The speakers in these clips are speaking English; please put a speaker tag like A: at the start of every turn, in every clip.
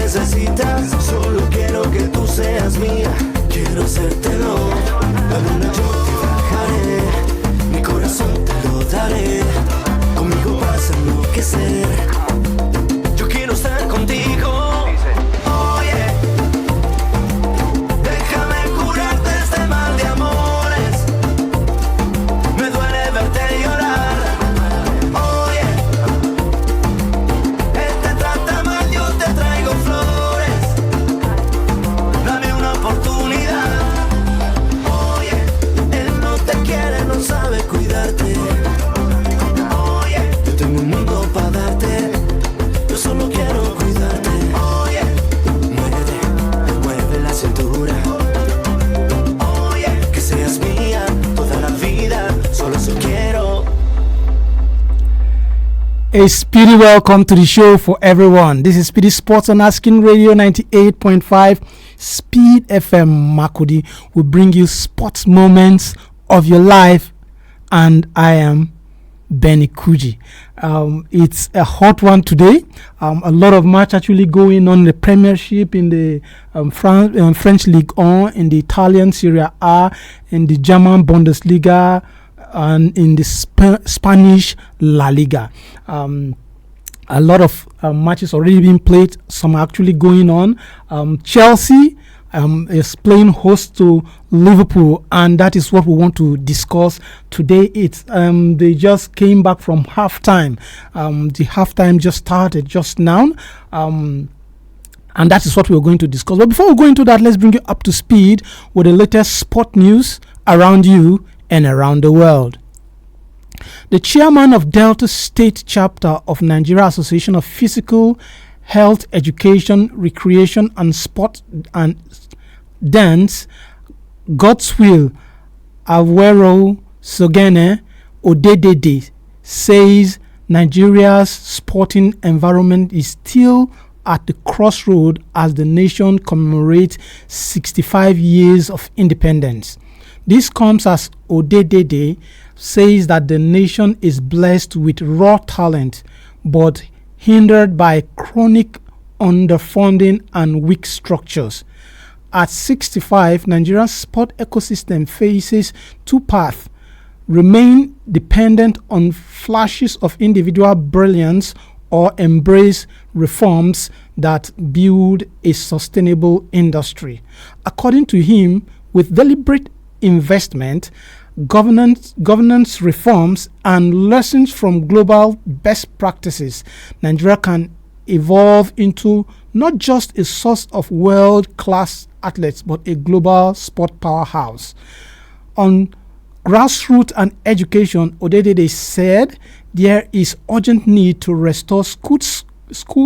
A: necesitas. Solo quiero que tú seas mía. Quiero hacértelo. La luna yo te bajaré. Mi corazón te lo daré. Conmigo vas a enloquecer. Yo quiero estar contigo. Oye, déjame curarte este mal de amores. Me duele verte llorar. Oye, él te trata mal, yo te traigo flores. Dame una oportunidad. Oye, él no te quiere, no sabe cuidarte. Oye, yo tengo un mundo para darte. Yo solo quiero cuidarte. Oye, mueve la cintura. Oye, que seas mía toda la vida. Solo eso quiero.
B: A speedy welcome to the show for everyone. This is Speedy Sports on Asking Radio 98.5 Speed FM Makudi. We bring you sports moments of your life, and I am Benny Kuji. It's a hot one today. A lot of match actually going on in the Premiership, in the French Ligue 1, in the Italian Serie A, in the German Bundesliga, and in the Spanish La Liga. A lot of matches already being played. Some are actually going on. Chelsea is playing host to Liverpool, and that is what we want to discuss today. It's they just came back from halftime. The halftime just started just now, and that is what we're going to discuss. But before we go into that, let's bring you up to speed with the latest sport news around you and around the world. The chairman of Delta State Chapter of Nigeria Association of Physical Health Education, Recreation and Sport and Dance, Godswill Awero Sogene Odedede, says Nigeria's sporting environment is still at the crossroad as the nation commemorates 65 years of independence. This comes as Odedede says that the nation is blessed with raw talent but hindered by chronic underfunding and weak structures. At 65, Nigeria's sport ecosystem faces two paths: remain dependent on flashes of individual brilliance or embrace reforms that build a sustainable industry. According to him, with deliberate investment, governance reforms, and lessons from global best practices, Nigeria can evolve into not just a source of world-class athletes, but a global sport powerhouse. On grassroots and education, Odedede said there is urgent need to restore school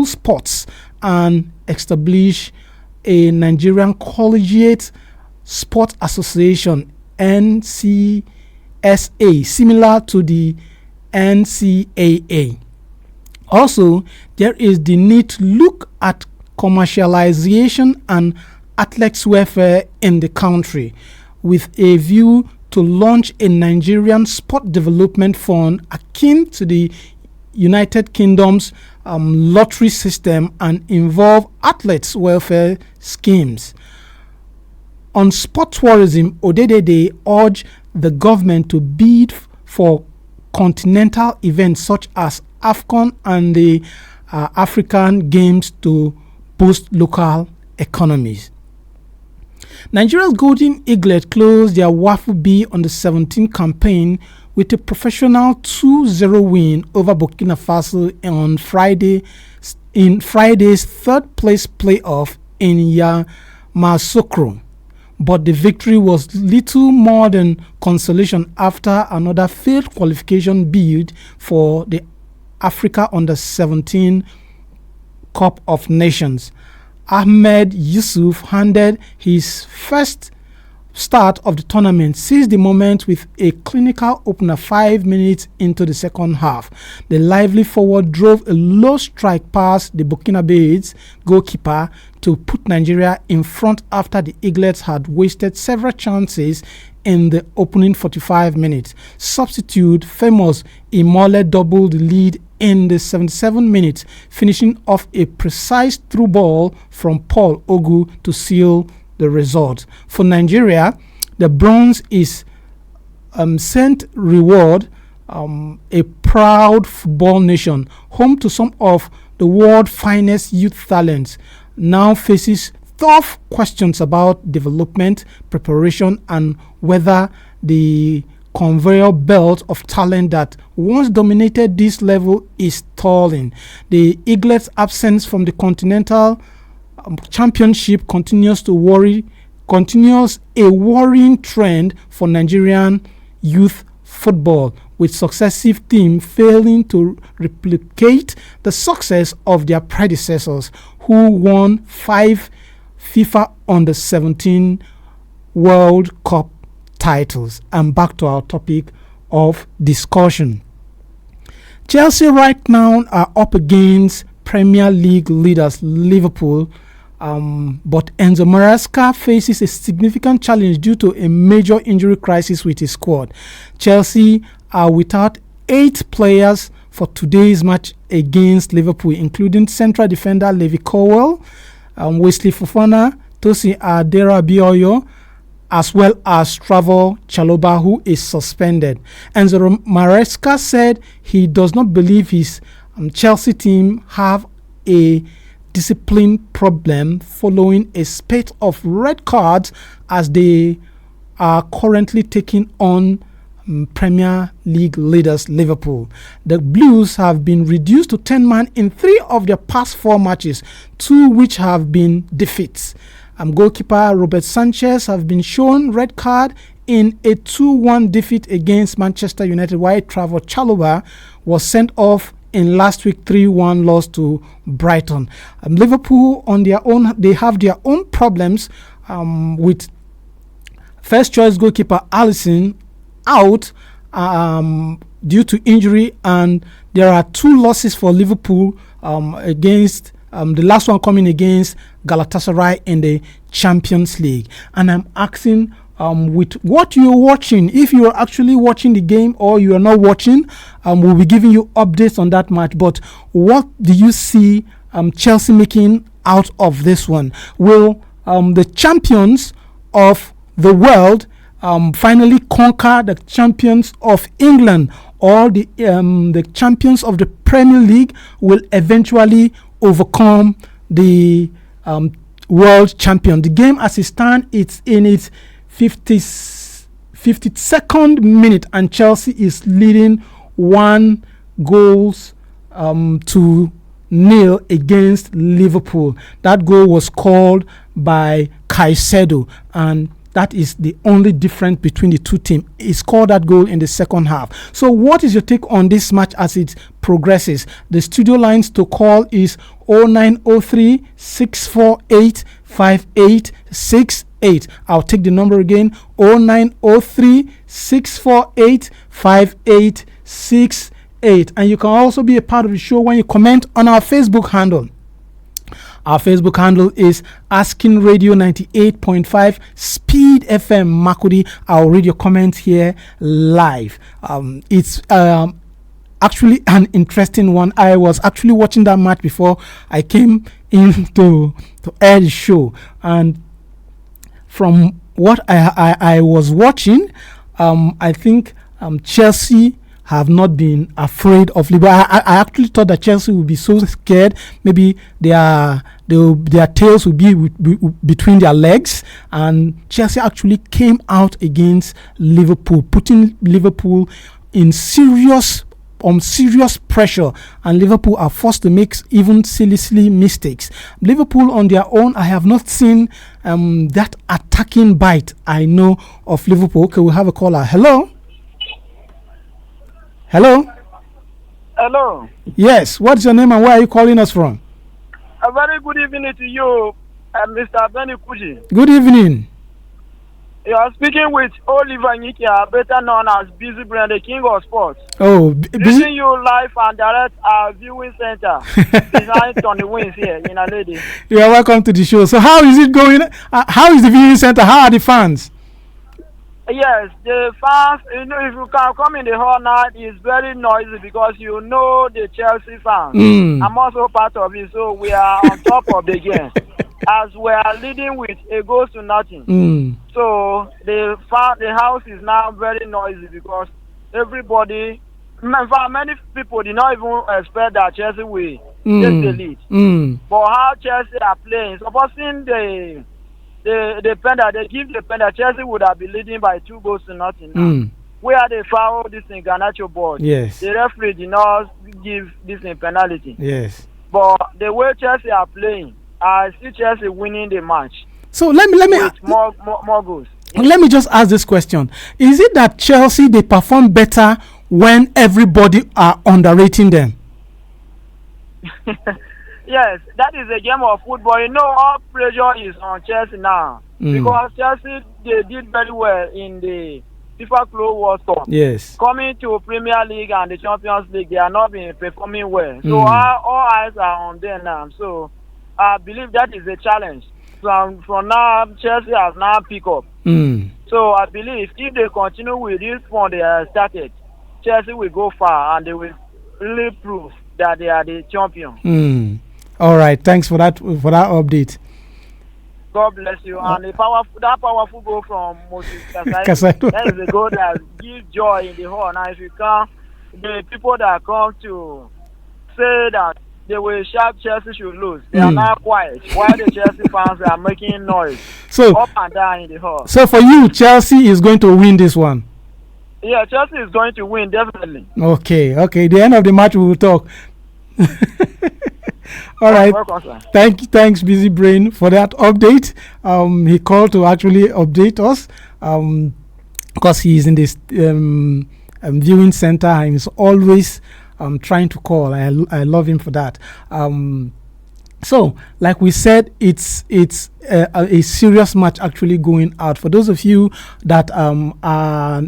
B: sports and establish a Nigerian collegiate sport association, NCSA, similar to the NCAA. Also, there is the need to look at commercialization and athletes' welfare in the country, with a view to launch a Nigerian sport development fund akin to the United Kingdom's lottery system and involve athletes' welfare schemes. On sport tourism, Odedede urged the government to bid for continental events such as AFCON and the African Games to boost local economies. Nigeria's Golden Eaglet closed their WAFU B on the 17th campaign with a professional 2-0 win over Burkina Faso on Friday in Friday's third-place playoff in Yamoussoukro. But the victory was little more than consolation after another failed qualification bid for the Africa Under-17 Cup of Nations. Ahmed Yusuf handed his first start of the tournament, seized the moment with a clinical opener 5 minutes into the second half. The lively forward drove a low strike past the Burkinabe's goalkeeper to put Nigeria in front after the Eaglets had wasted several chances in the opening 45 minutes. Substitute Famous Imole doubled the lead in the 77 minutes, finishing off a precise through ball from Paul Ogu to seal the result. For Nigeria, the bronze is sent reward a proud football nation, home to some of the world's finest youth talents, now faces tough questions about development, preparation, and whether the conveyor belt of talent that once dominated this level is stalling. The Eaglets' absence from the Continental Championship continues a worrying trend for Nigerian youth football, with successive teams failing to replicate the success of their predecessors, who won 5 FIFA Under-17 World Cup titles. And back to our topic of discussion. Chelsea right now are up against Premier League leaders Liverpool, but Enzo Maresca faces a significant challenge due to a major injury crisis with his squad. Chelsea are without 8 players for today's match against Liverpool, including central defender Levi Colwill, Wesley Fofana, Tosin Aderabioyo, as well as Trevor Chalobah, who is suspended. Enzo Maresca said he does not believe his Chelsea team have a discipline problem following a spate of red cards as they are currently taking on Premier League leaders Liverpool. The Blues have been reduced to 10 men in 3 of their past 4 matches, 2 which have been defeats. Goalkeeper Robert Sanchez have been shown red card in a 2-1 defeat against Manchester United, while Trevor Chalobah was sent off in last week 3-1 loss to Brighton. Liverpool on their own, they have their own problems with first choice goalkeeper Alisson out due to injury, and there are 2 losses for Liverpool against the last one coming against Galatasaray in the Champions League. And I'm asking, with what you're watching, if you are actually watching the game or you are not watching, we'll be giving you updates on that match. But what do you see Chelsea making out of this one? Will the champions of the world finally conquer the champions of England, or the champions of the Premier League will eventually overcome the world champion? The game as it stands, it's in its 52nd minute, and Chelsea is leading 1 goal to 0 against Liverpool. That goal was called by Caicedo, and that is the only difference between the two teams. He scored that goal in the second half. So what is your take on this match as it progresses? The studio lines to call is 0903 648 5868. I'll take the number again, 0903 648 5868. And you can also be a part of the show when you comment on our Facebook handle. Our Facebook handle is Asking Radio 98.5 Speed FM Makudi. I'll read your comments here live. It's actually an interesting one. I was actually watching that match before I came in to air the show, and from what I was watching, I think Chelsea have not been afraid of Liverpool. I actually thought that Chelsea would be so scared. Maybe their tails would be between their legs. And Chelsea actually came out against Liverpool, putting Liverpool in serious pressure, and Liverpool are forced to make even silly mistakes. Liverpool on their own, I have not seen that attacking bite I know of Liverpool. Okay, we have a caller. Hello. Yes, what's your name and where are you calling us from?
C: A very good evening to you, Mr. Benny Kuji.
B: Good evening.
C: You are speaking with Oliver Nyikia, better known as Busy Brand, the king of sports.
B: Oh,
C: Busy you live and direct our viewing center behind on the wings here in a lady.
B: You are welcome to the show. So how is it going? How is the viewing center? How are the fans?
C: Yes, the fans, if you can come in the hall now, it's very noisy because the Chelsea fans. I'm also part of it, so we are on top of the game. As we are leading with a goal to nothing. So the house is now very noisy because everybody, in fact, many people did not even expect that Chelsea will take the lead. But how Chelsea are playing, supposing the penalty, they give the penalty, Chelsea would have been leading by 2 goals to nothing now. Where they foul this in Garnacho board.
B: Yes.
C: The referee did not give this in penalty.
B: Yes.
C: But the way Chelsea are playing, I see Chelsea winning the match.
B: So let me
C: with more goals.
B: Let me just ask this question: is it that Chelsea they perform better when everybody are underrating them?
C: Yes, that is a game of football. All pressure is on Chelsea now because Chelsea they did very well in the FIFA Club World Cup.
B: Yes.
C: Coming to Premier League and the Champions League, they are not been performing well. So all eyes are on them now. So I believe that is a challenge. From now, Chelsea has now picked up. So I believe if they continue with this one they have started, Chelsea will go far and they will really prove that they are the champion.
B: All right, thanks for that update.
C: God bless you. And that powerful goal from Moses Kasai, that is a goal that gives joy in the hall. Now, if you come, the people that come to say that they will shout Chelsea should lose, they are now quiet. While the Chelsea fans are making noise up and down in the hall. So
B: for you, Chelsea is going to win this one?
C: Yeah, Chelsea is going to win, definitely.
B: Okay. The end of the match we will talk. All right.
C: Welcome,
B: Thanks, Busy Brain, for that update. He called to actually update us because he is in this viewing center and he's always trying to call. I love him for that. So, like we said, it's a serious match actually going out. For those of you that are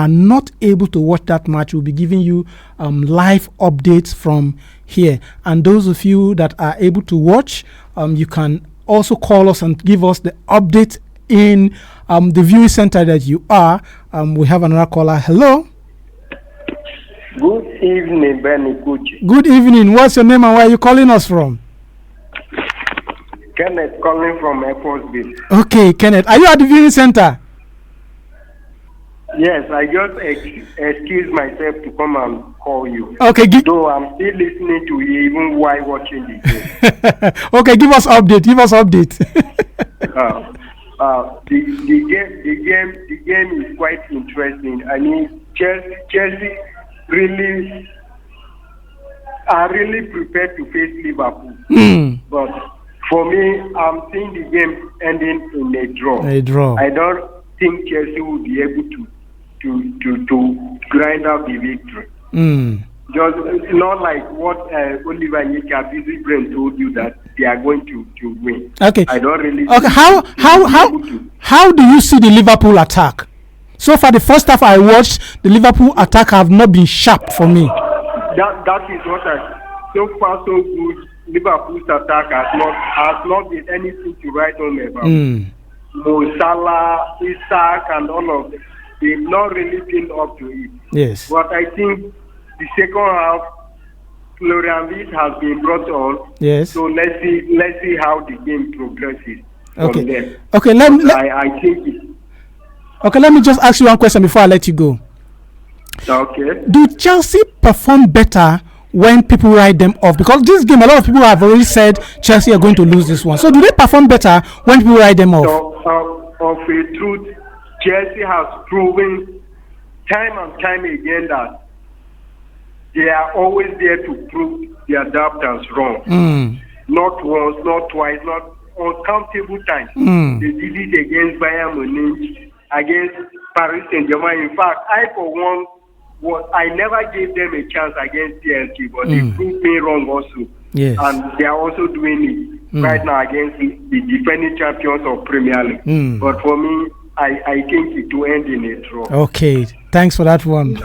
B: not able to watch that match, we'll be giving you live updates from here. And those of you that are able to watch, you can also call us and give us the update in the viewing center that you are. We have another caller. Hello.
D: Good evening, Benny Kuji.
B: Good evening. What's your name and where are you calling us from?
D: Kenneth calling from Airport.
B: Okay, Kenneth. Are you at the viewing center?
D: Yes, I just excuse myself to come and call you.
B: Okay,
D: though I'm still listening to you even while watching the game.
B: Okay, give us update.
D: The game is quite interesting. I mean, Chelsea are really prepared to face Liverpool. But for me, I'm seeing the game ending in a draw. I don't think Chelsea will be able to grind out the victory. Just not like what Oliver Nyika Busy Brain told you that they are going to win.
B: Okay.
D: I don't really.
B: Okay. How do you see the Liverpool attack? So far, the first half I watched, the Liverpool attack have not been sharp for me.
D: That is what so far so good. Liverpool's attack has not been anything to write home about. Mo Salah, Isaac, and all of them, they've not really been up to it.
B: Yes.
D: But I think the second half, Florian Wirtz has been brought on.
B: Yes.
D: So let's see how the game progresses.
B: Okay.
D: From there.
B: Okay.
D: I think.
B: Okay, let me just ask you one question before I let you go.
D: Okay.
B: Do Chelsea perform better when people write them off? Because this game, a lot of people have already said Chelsea are going to lose this one. So do they perform better when people write them off?
D: So, of a truth, Chelsea has proven time and time again that they are always there to prove their doubters wrong. Not once, not twice, not uncountable times. They did it against Bayern Munich, against Paris Saint-Germain. In fact, I for one, I never gave them a chance against PSG, but they proved me wrong also.
B: Yes.
D: And they are also doing it right now against the defending champions of Premier League. But for me, I think it will end in a draw.
B: Okay, thanks for that one.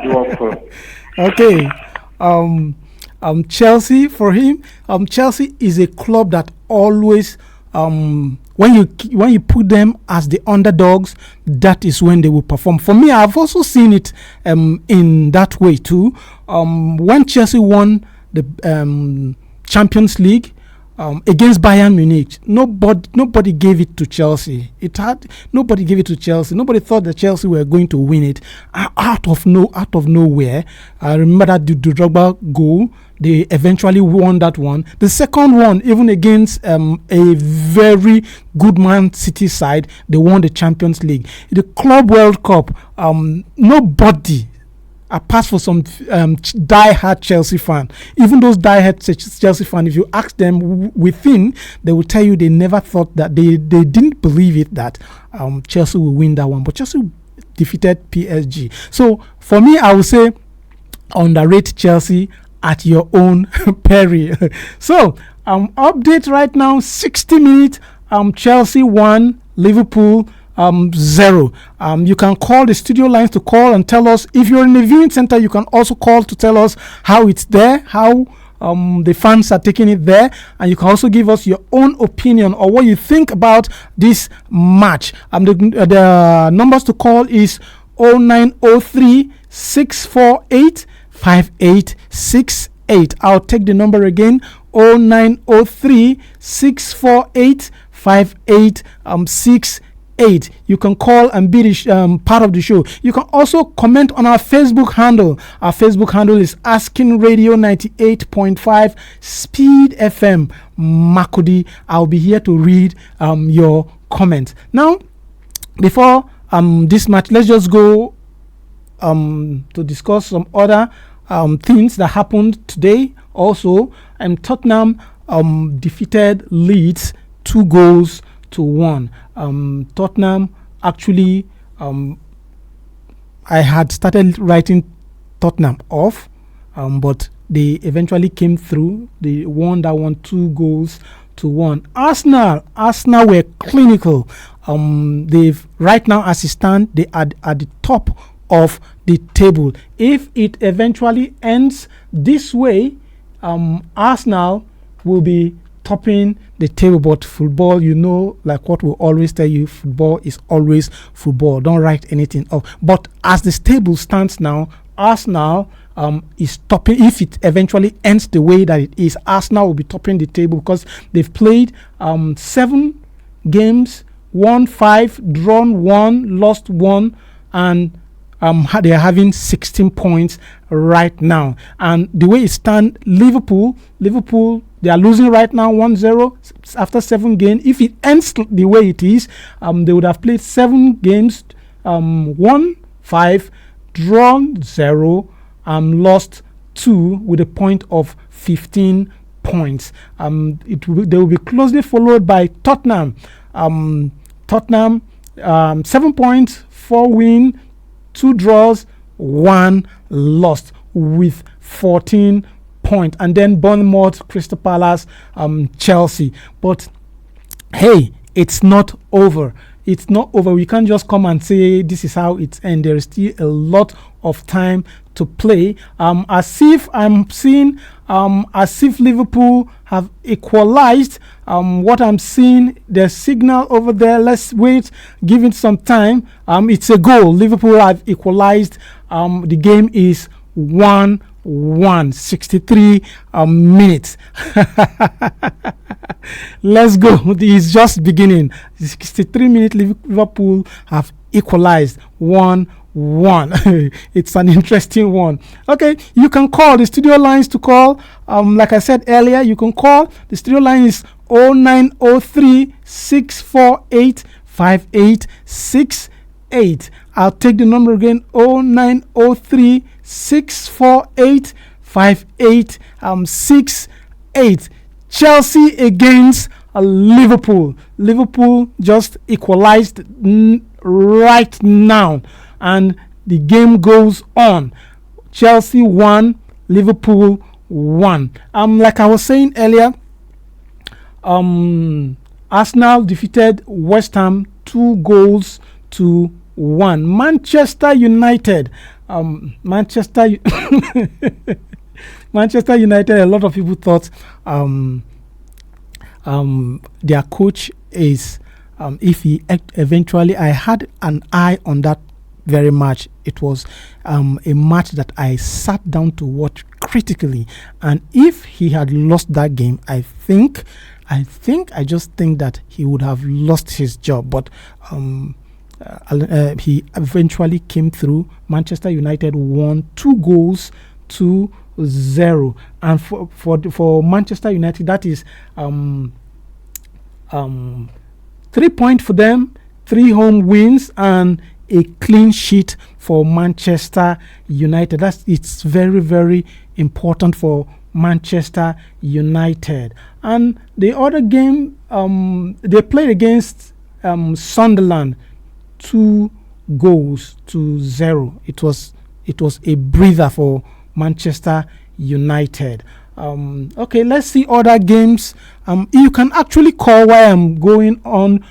D: You're welcome.
B: Okay, Chelsea for him. Chelsea is a club that always when you put them as the underdogs, that is when they will perform. For me, I've also seen it in that way too. When Chelsea won the Champions League against Bayern Munich, nobody gave it to Chelsea. Nobody gave it to Chelsea. Nobody thought that Chelsea were going to win it. Out of nowhere, I remember that the Drogba goal. They eventually won that one. The second one, even against a very good Man City side, they won the Champions League. The Club World Cup, nobody, apart from some die-hard Chelsea fan, even those die-hard Chelsea fan, if you ask them within, they will tell you they never thought that, they didn't believe it that Chelsea will win that one. But Chelsea defeated PSG. So for me, I would say underrate Chelsea at your own peril. So, update right now, 60 minutes, Chelsea 1, Liverpool 0. You can call the studio lines to call and tell us. If you're in the viewing center, you can also call to tell us how it's there, how the fans are taking it there, and you can also give us your own opinion or what you think about this match. The numbers to call is 0903 648 5868. I'll take the number again, 0903 648 5868. You can call and be part of the show. You can also comment on our Facebook handle. Our Facebook handle is Asking Radio 98.5 Speed FM Makudi. I'll be here to read your comments. Now, before this match, let's just go to discuss some other things that happened today. Also, Tottenham defeated Leeds 2-1. Tottenham actually, I had started writing Tottenham off, but they eventually came through. They won that one 2-1. Arsenal were clinical. They've right now, as it stands, they are at the top of the table. If it eventually ends this way, Arsenal will be topping the table. But football, like what we always tell you, football is always football. Don't write anything off. But as the table stands now, Arsenal is topping. If it eventually ends the way that it is, Arsenal will be topping the table because they've played 7 games, won 5, drawn 1, lost 1, and they are having 16 points right now. And the way it stands, Liverpool, they are losing right now 1-0 after 7 games. If it ends the way it is, they would have played 7 games, won 5, drawn 0, lost 2 with a point of 15 points. They will be closely followed by Tottenham. Tottenham, 7 points, 4 wins, 2 draws, 1 lost with 14 points. And then Bournemouth, Crystal Palace, Chelsea. But hey, it's not over. It's not over. We can't just come and say this is how it's end. There is still a lot of time to play. As if Liverpool have equalized. What I'm seeing, the signal over there. Let's wait, give it some time. It's a goal. Liverpool have equalized. The game is 1-1, 63 minutes. Let's go. It's just beginning. 63 minutes. Liverpool have equalized 1-1. It's an interesting one. Okay, you can call the studio lines to call. Like I said earlier, you can call. The studio line is 0903 648 5868. I'll take the number again, 0903 648 5868. Chelsea against Liverpool. Liverpool just equalized right now, and the game goes on. Chelsea 1, Liverpool 1. Like I was saying earlier, Arsenal defeated West Ham 2-1. Manchester United. Manchester United. A lot of people thought their coach is, if he eventually, I had an eye on that very match. It was a match that I sat down to watch critically, and if he had lost that game, I just think that he would have lost his job. But he eventually came through. Manchester United won 2-0, and for Manchester United, that is 3 points for them, 3 home wins, and a clean sheet for Manchester United. It's very, very important for Manchester United. And the other game, they played against Sunderland, 2-0. It was a breather for Manchester United. Okay, let's see other games. You can actually call while I'm going on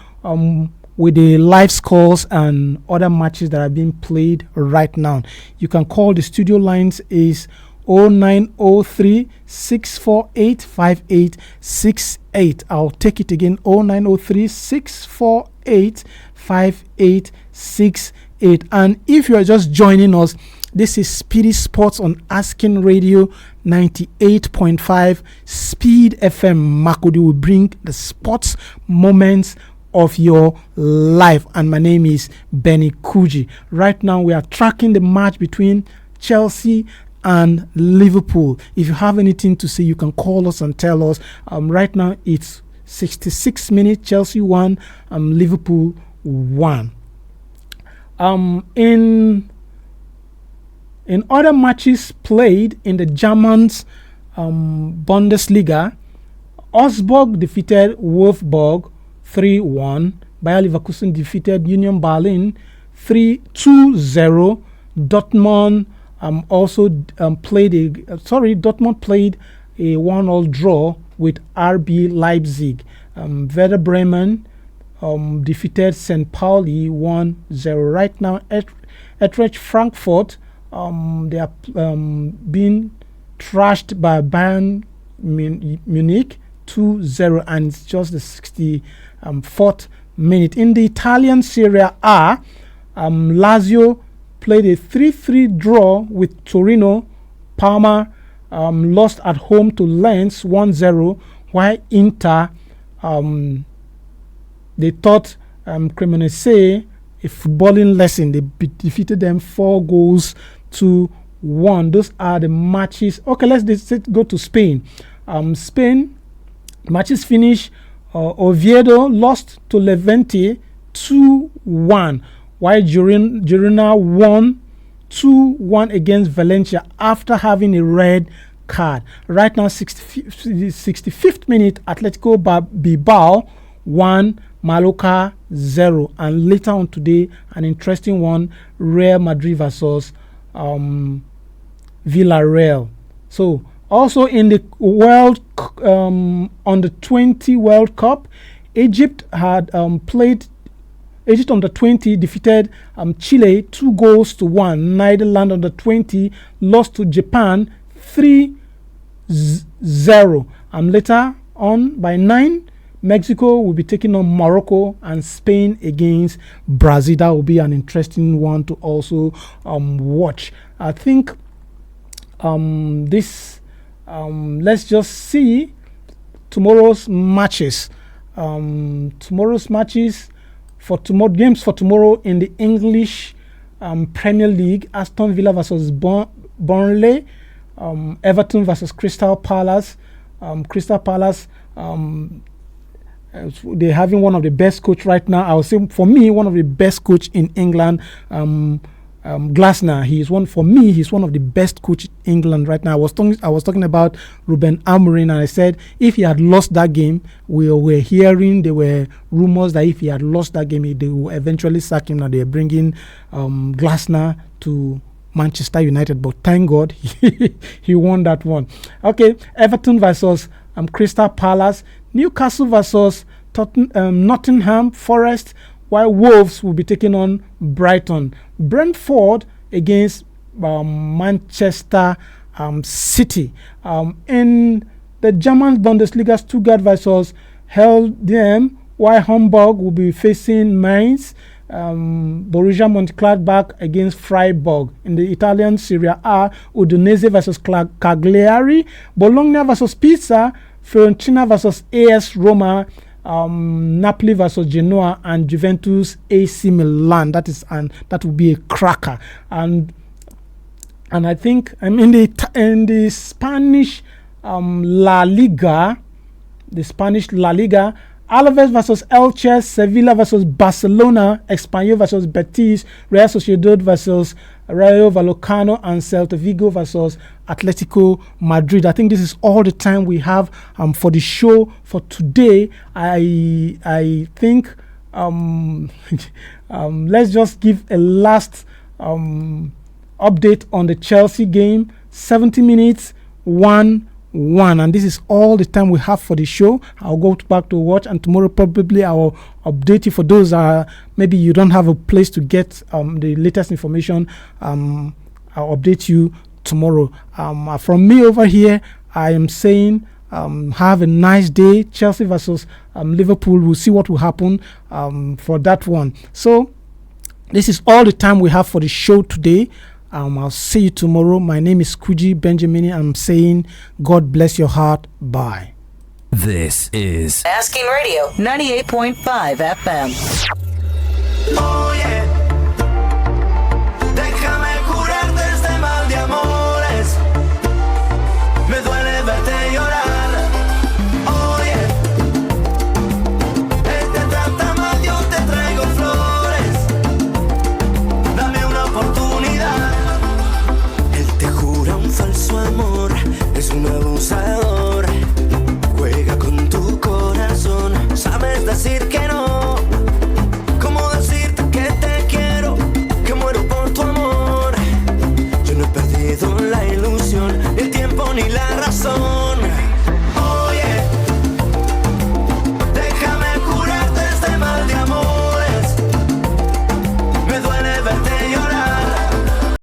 B: with the live scores and other matches that are being played right now. You can call. The studio lines is 0903 648 5868. I'll take it again, 0903 648 5868. And if you are just joining us, this is Speedy Sports on Asking Radio 98.5 Speed FM Makudi. Will bring the sports moments of your life, and my name is Benny Kuji. Right now we are tracking the match between Chelsea and Liverpool. If you have anything to say, you can call us and tell us. Right now it's 66 minutes, Chelsea 1, Liverpool 1. In other matches played in the German's Bundesliga, Augsburg defeated Wolfsburg 3-1. Bayer Leverkusen defeated Union Berlin 2-0. Dortmund Dortmund played a 1-1 draw with RB Leipzig. Werder Bremen defeated St. Pauli 1-0. Right now, Eintracht Frankfurt, they are being trashed by Bayern Munich 2-0, and it's just the 64th minute. In the Italian Serie A, Lazio played a 3-3 draw with Torino. Parma lost at home to Lens 1-0, while Inter, they taught Cremonese a footballing lesson. They defeated them 4-1. Those are the matches. Okay, let's go to Spain. Spain matches finish. Oviedo lost to Levante 2-1, while Girona won 2-1 against Valencia after having a red card. Right now, 65th minute, Atletico Bilbao 1, Mallorca 0, and later on today, an interesting one: Real Madrid versus Villarreal. So, also in the Under-20 World Cup, Egypt had played. Egypt Under-20 defeated Chile 2-1. Netherlands Under-20 lost to Japan 3-0. Later on, by 9, Mexico will be taking on Morocco, and Spain against Brazil. That will be an interesting one to also watch. I think let's just see tomorrow's matches. For tomorrow in the English Premier League: Aston Villa versus Burnley, Everton versus Crystal Palace. Crystal Palace, they're having one of the best coach right now. I would say, for me, one of the best coach in England. Glasner, he's one of the best coach in England right now. I was talking about Ruben Amorim, and I said if he had lost that game, we were hearing there were rumors that if he had lost that game, they will eventually sack him. Now they're bringing Glasner to Manchester United, but thank God he won that one. Okay, Everton versus Crystal Palace, Newcastle versus Nottingham Forest, while Wolves will be taking on Brighton. Brentford against Manchester City. In the German Bundesliga, Stuttgart versus held them, while Hamburg will be facing Mainz. Borussia Mönchengladbach against Freiburg. In the Italian Serie A, Udinese versus Cagliari, Bologna versus Pisa, Fiorentina versus AS Roma, Napoli versus Genoa, and Juventus AC Milan. That will be a cracker. And I think in the Spanish La Liga, Alaves versus Elche, Sevilla versus Barcelona, Espanyol versus Betis, Real Sociedad versus Rayo Vallecano, and Celta Vigo versus Atletico Madrid. I think this is all the time we have for the show for today. I think let's just give a last update on the Chelsea game. 70 minutes, 1-1, and this is all the time we have for the show. I'll go back to watch, and tomorrow probably I'll update you. For those maybe you don't have a place to get the latest information, I'll update you tomorrow. From me over here, I am saying have a nice day. Chelsea versus Liverpool, we'll see what will happen for that one. So this is all the time we have for the show today. I'll see you tomorrow. My name is Kuji Benjamin. I'm saying God bless your heart. Bye.
E: This is
F: Asking Radio 98.5 FM.
A: Oh yeah.